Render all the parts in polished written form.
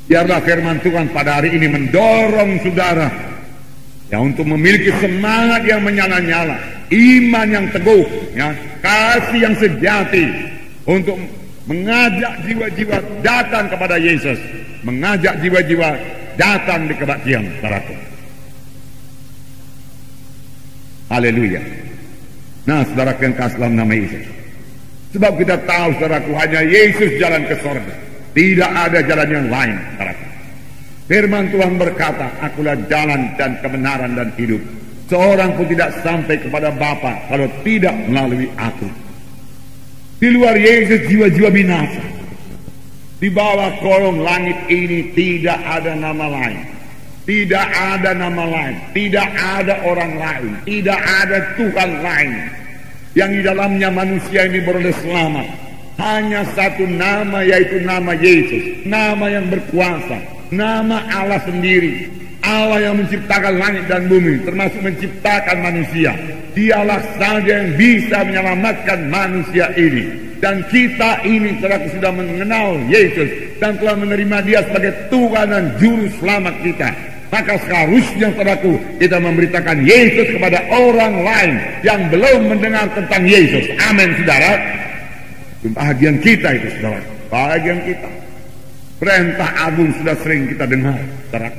Biarlah firman Tuhan pada hari ini mendorong saudara ya untuk memiliki semangat yang menyala-nyala, iman yang teguh, ya, kasih yang sejati untuk mengajak jiwa-jiwa datang kepada Yesus, mengajak jiwa-jiwa datang di kebaktian, saudaraku. Haleluya. Nah, saudaraku yang kasih dalam nama Yesus, sebab kita tahu, saudaraku, hanya Yesus jalan ke sorga, tidak ada jalan yang lain, saudaraku. Firman Tuhan berkata, akulah jalan dan kebenaran dan hidup. Seorang pun tidak sampai kepada Bapa kalau tidak melalui aku. Di luar Yesus jiwa-jiwa binasa. Di bawah kolong langit ini tidak ada nama lain. Tidak ada nama lain. Tidak ada orang lain. Tidak ada Tuhan lain yang di dalamnya manusia ini beroleh selamat. Hanya satu nama, yaitu nama Yesus. Nama yang berkuasa. Nama Allah sendiri, Allah yang menciptakan langit dan bumi, termasuk menciptakan manusia. Dialah saja yang bisa menyelamatkan manusia ini. Dan kita ini sudah mengenal Yesus dan telah menerima Dia sebagai Tuhan dan Juru Selamat kita. Maka seharusnya, saudaraku, kita memberitakan Yesus kepada orang lain yang belum mendengar tentang Yesus. Amin, saudara. Bahagian kita itu, saudara. Bahagian kita. Perintah agung sudah sering kita dengar, saudara.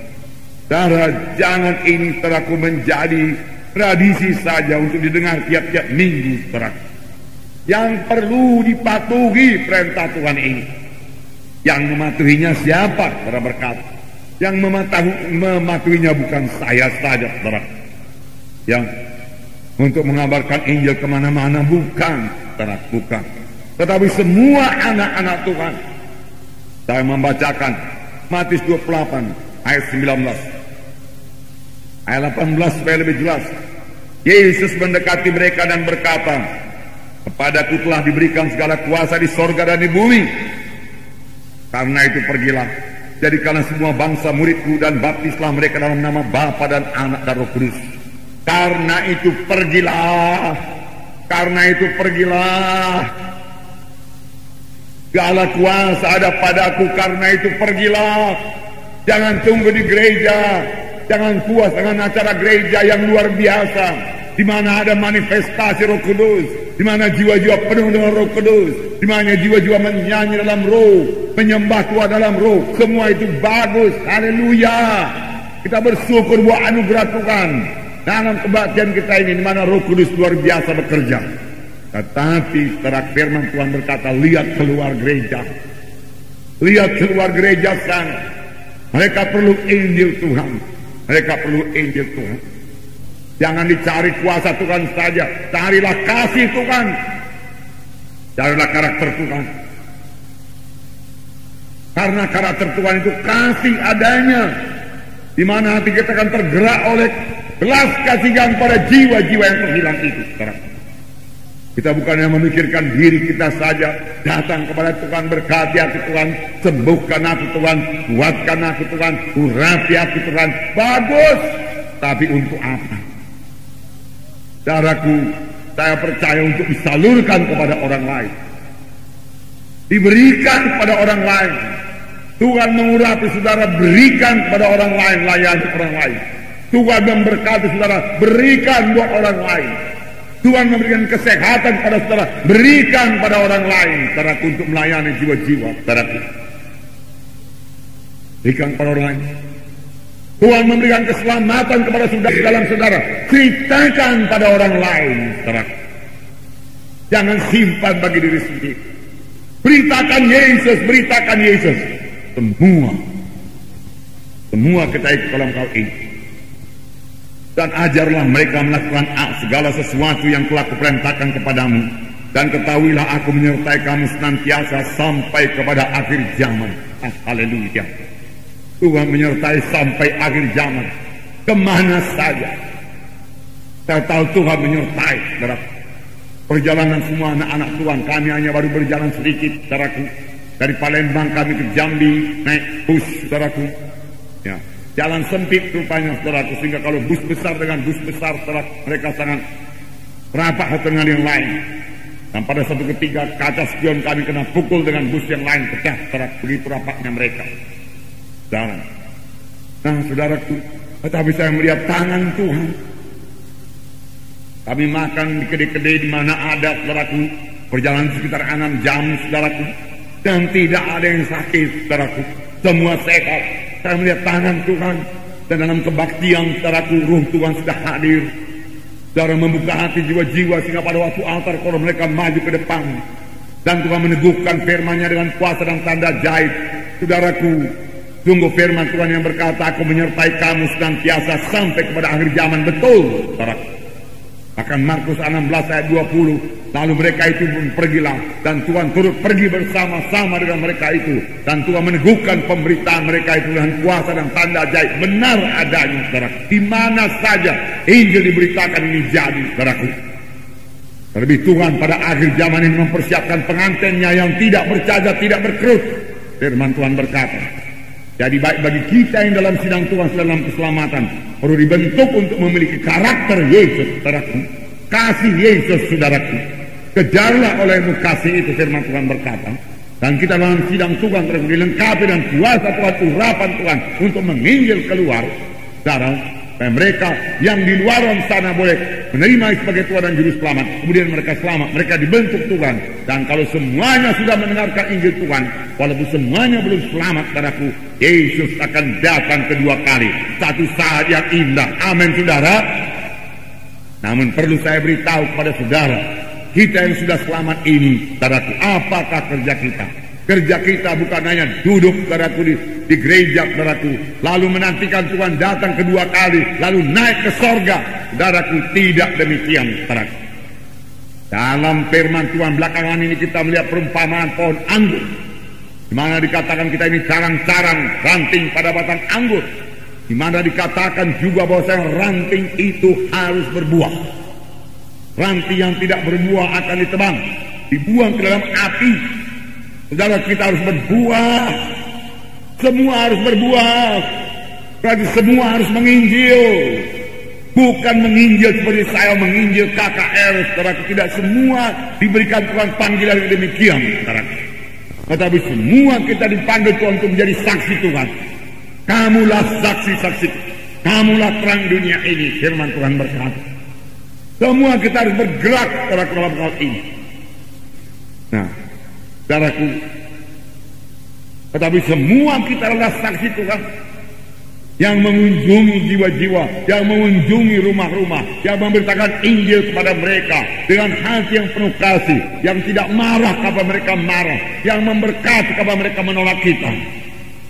Jangan ini, saudaraku, menjadi tradisi saja untuk didengar tiap-tiap minggu, saudara. Yang perlu dipatuhi perintah Tuhan ini. Yang mematuhinya siapa? Saudara berkata. Yang mematuhinya bukan saya saja, saudara. Yang untuk mengabarkan Injil kemana-mana, bukan, saudara, bukan. Tetapi semua anak-anak Tuhan. Saya membacakan Matius 28 ayat 19. Ayat 18 supaya lebih jelas. Yesus mendekati mereka dan berkata, kepadaku telah diberikan segala kuasa di sorga dan di bumi. Karena itu pergilah, jadikanlah semua bangsa muridku dan baptislah mereka dalam nama Bapa dan Anak dan Roh Kudus. Karena itu pergilah. Karena itu pergilah. Segala kuasa ada padaku, karena itu pergilah. Jangan tunggu di gereja. Jangan puas dengan acara gereja yang luar biasa, di mana ada manifestasi Roh Kudus, di mana jiwa-jiwa penuh dengan Roh Kudus, di mana jiwa-jiwa menyanyi dalam Roh, menyembah Tuhan dalam Roh. Semua itu bagus. Haleluya. Kita bersyukur buat anugerah Tuhan dalam kebaktian kita ini, di mana Roh Kudus luar biasa bekerja. Tetapi setelah firman Tuhan berkata, lihat keluar gereja. Lihat keluar gereja sana. Mereka perlu Injil Tuhan. Mereka perlu Injil Tuhan. Jangan dicari kuasa Tuhan saja. Carilah kasih Tuhan. Carilah karakter Tuhan. Karena karakter Tuhan itu kasih adanya, di mana hati kita akan tergerak oleh belas kasihan pada jiwa-jiwa yang terhilang itu. Kita bukan yang memikirkan diri kita saja. Datang kepada Tuhan, berkati hati Tuhan, sembuhkan aku Tuhan, kuatkan aku Tuhan, urapi aku Tuhan. Bagus. Tapi untuk apa? Saudaraku, saya percaya untuk disalurkan kepada orang lain, diberikan kepada orang lain. Tuhan mengurapi saudara, berikan kepada orang lain, layani orang lain. Tuhan memberkati saudara, berikan buat orang lain. Tuhan memberikan kesehatan pada saudara, berikan pada orang lain, saudara, untuk melayani jiwa-jiwa, saudara. Berikan pada orang lain. Tuhan memberikan keselamatan kepada saudara dalam saudara, ceritakan pada orang lain, saudara. Jangan simpan bagi diri sendiri. Beritakan Yesus, beritakan Yesus. Semua kita ikut dalam hal ini. Dan ajarlah mereka melakukan segala sesuatu yang telah kuperintahkan kepadamu. Dan ketahuilah aku menyertai kamu senantiasa sampai kepada akhir zaman. Haleluya. Tuhan menyertai sampai akhir zaman. Kemana saja. Saya tahu Tuhan menyertai, saudara. Perjalanan semua anak-anak Tuhan, kami hanya baru berjalan sedikit, saudaraku. Dari Palembang kami ke Jambi, naik bus, saudaraku. Ya. Jalan sempit rupanya, saudaraku, sehingga kalau bus besar dengan bus besar, saudara, mereka sangat rapat satu dengan yang lain. Dan pada satu ketika kaca spion kami kena pukul dengan bus yang lain, pecah, saudara, begitu rapatnya mereka. Saudara. Nah, saudaraku, tetapi saya melihat tangan Tuhan. Kami makan di kedai-kedai di mana ada, saudaraku, perjalanan sekitar 6 jam, saudaraku, dan tidak ada yang sakit, saudaraku. Semua sehat. Saya melihat tangan Tuhan, dan dalam kebaktian, saudaraku, Roh Tuhan sudah hadir. Saudara membuka hati jiwa-jiwa sehingga pada waktu altar call mereka maju ke depan, dan Tuhan meneguhkan firman-Nya dengan kuasa dan tanda ajaib. Saudaraku, sungguh firman Tuhan yang berkata, aku menyertai kamu senantiasa sampai kepada akhir zaman. Betul, saudaraku. Akan Markus 16 ayat 20, lalu mereka itu pun pergilah, dan Tuhan turut pergi bersama-sama dengan mereka itu, dan Tuhan meneguhkan pemberitaan mereka itu dengan kuasa dan tanda ajaib. Benar adanya, saudaraku, di mana saja Injil diberitakan ini jadi, saudaraku. Terlebih Tuhan pada akhir zaman ini mempersiapkan pengantinnya yang tidak bercacat, tidak berkerut. Firman Tuhan berkata, jadi baik bagi kita yang dalam sidang Tuhan dalam keselamatan, perlu dibentuk untuk memiliki karakter Yesus, saudaraku. Kasih Yesus, saudaraku. Kejarlah olehmu kasih itu, firman Tuhan berkata. Dan kita dalam sidang Tuhan terus dilengkapi dan kuasa Tuhan, urapan Tuhan untuk menginjil keluar, saudara. Dan mereka yang di luar sana boleh menerima sebagai Tuhan dan Juru Selamat. Kemudian mereka selamat, mereka dibentuk Tuhan. Dan kalau semuanya sudah mendengarkan Injil Tuhan, walaupun semuanya belum selamat, saudaraku, Yesus akan datang kedua kali. Satu saat yang indah. Amin, saudara. Namun perlu saya beritahu kepada saudara, kita yang sudah selamat ini, saudaraku, apakah kerja kita? Kerja kita bukan hanya duduk, saudaraku, di gereja, saudaraku, lalu menantikan Tuhan datang kedua kali, lalu naik ke sorga. Saudaraku, tidak demikian, saudaraku. Dalam firman Tuhan belakangan ini kita melihat perumpamaan pohon anggur, di mana dikatakan kita ini carang-carang ranting pada batang anggur, di mana dikatakan juga bahwa ranting itu harus berbuah. Ranting yang tidak berbuah akan ditebang, dibuang ke dalam api. Saudara, kita harus berbuah. Semua harus berbuah. Berarti semua harus menginjil. Bukan menginjil seperti saya menginjil KKR, saudara. Tidak semua diberikan Tuhan panggilan yang demikian, saudara. Tetapi semua kita dipanggil Tuhan untuk menjadi saksi Tuhan. Kamulah saksi-saksi. Kamulah terang dunia ini, firman Tuhan berkata. Semua kita harus bergerak, saudara, dalam hal ini. Nah, saudaraku, tetapi semua kita adalah saksi Tuhan yang mengunjungi jiwa-jiwa, yang mengunjungi rumah-rumah, yang memberitakan Injil kepada mereka dengan hati yang penuh kasih, yang tidak marah kepada mereka marah, yang memberkati kepada mereka menolak kita.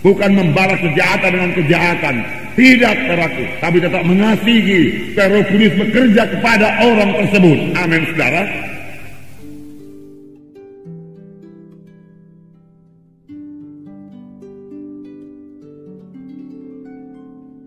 Bukan membalas kejahatan dengan kejahatan, tidak, saudaraku, tapi tetap mengasihi supaya Roh Kudus bekerja kepada orang tersebut. Amin, saudara.